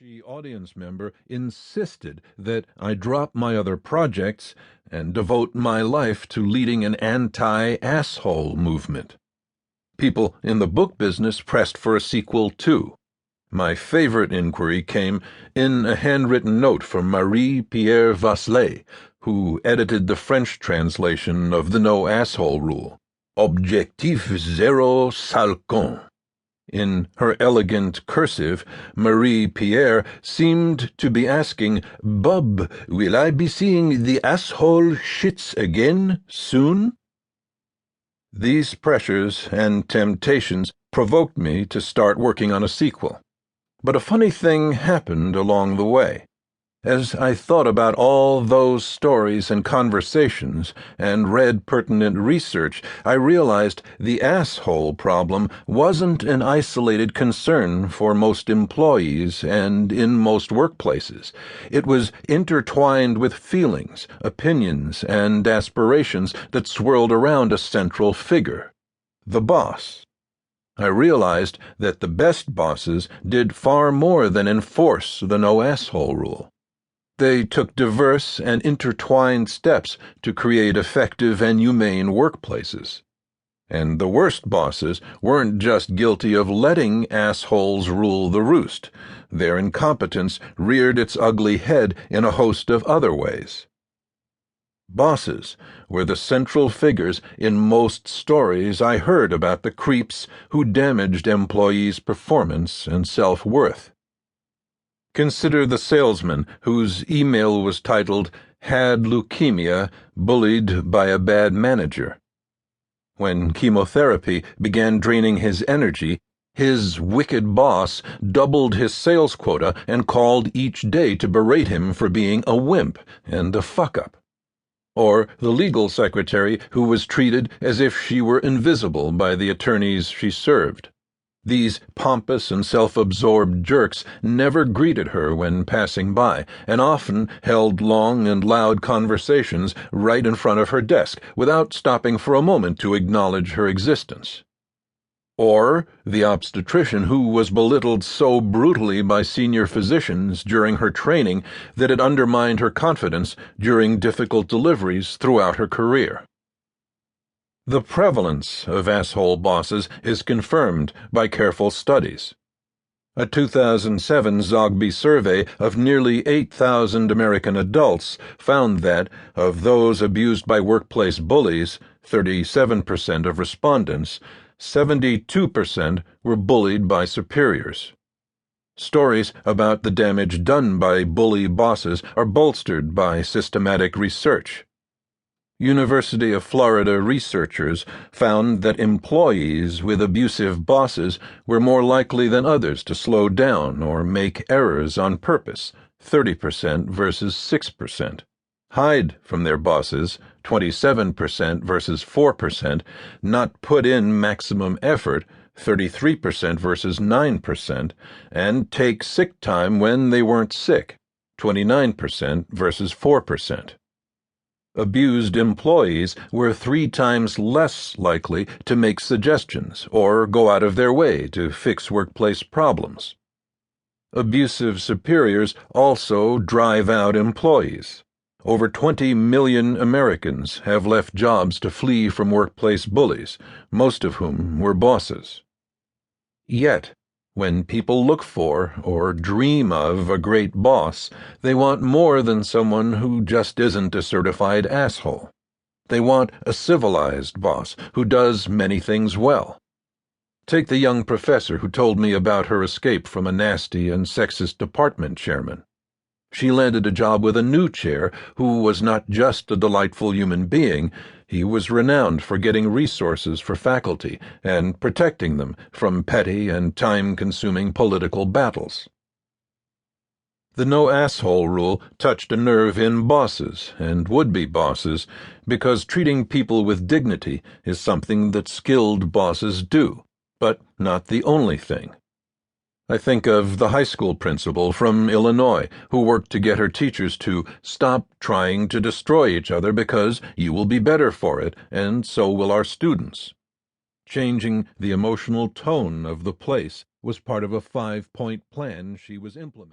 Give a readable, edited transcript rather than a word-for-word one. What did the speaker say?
pushy audience member insisted that I drop my other projects and devote my life to leading an anti-asshole movement. People in the book business pressed for a sequel, too. My favorite inquiry came in a handwritten note from Marie-Pierre Vaslet, who edited the French translation of the No Asshole Rule, Objectif zéro salcon. In her elegant cursive, Marie-Pierre seemed to be asking, "Bob, will I be seeing the asshole shits again soon?" These pressures and temptations provoked me to start working on a sequel. But a funny thing happened along the way. As I thought about all those stories and conversations and read pertinent research, I realized the asshole problem wasn't an isolated concern for most employees and in most workplaces. It was intertwined with feelings, opinions, and aspirations that swirled around a central figure, the boss. I realized that the best bosses did far more than enforce the no asshole rule. They took diverse and intertwined steps to create effective and humane workplaces. And the worst bosses weren't just guilty of letting assholes rule the roost. Their incompetence reared its ugly head in a host of other ways. Bosses were the central figures in most stories I heard about the creeps who damaged employees' performance and self-worth. Consider the salesman whose email was titled, "Had leukemia, bullied by a bad manager." When chemotherapy began draining his energy, his wicked boss doubled his sales quota and called each day to berate him for being a wimp and a fuck-up. Or the legal secretary who was treated as if she were invisible by the attorneys she served. These pompous and self-absorbed jerks never greeted her when passing by, and often held long and loud conversations right in front of her desk without stopping for a moment to acknowledge her existence. Or the obstetrician who was belittled so brutally by senior physicians during her training that it undermined her confidence during difficult deliveries throughout her career. The prevalence of asshole bosses is confirmed by careful studies. A 2007 Zogby survey of nearly 8,000 American adults found that, of those abused by workplace bullies, 37% of respondents, 72% were bullied by superiors. Stories about the damage done by bully bosses are bolstered by systematic research. University of Florida researchers found that employees with abusive bosses were more likely than others to slow down or make errors on purpose, 30% versus 6%, hide from their bosses, 27% versus 4%, not put in maximum effort, 33% versus 9%, and take sick time when they weren't sick, 29% versus 4%. Abused employees were 3 times less likely to make suggestions or go out of their way to fix workplace problems. Abusive superiors also drive out employees. Over 20 million Americans have left jobs to flee from workplace bullies, most of whom were bosses. Yet, when people look for or dream of a great boss, they want more than someone who just isn't a certified asshole. They want a civilized boss who does many things well. Take the young professor who told me about her escape from a nasty and sexist department chairman. She landed a job with a new chair who was not just a delightful human being. He was renowned for getting resources for faculty and protecting them from petty and time-consuming political battles. The no asshole rule touched a nerve in bosses and would-be bosses because treating people with dignity is something that skilled bosses do, but not the only thing. I think of the high school principal from Illinois who worked to get her teachers to stop trying to destroy each other because you will be better for it, and so will our students. Changing the emotional tone of the place was part of a 5-point plan she was implementing.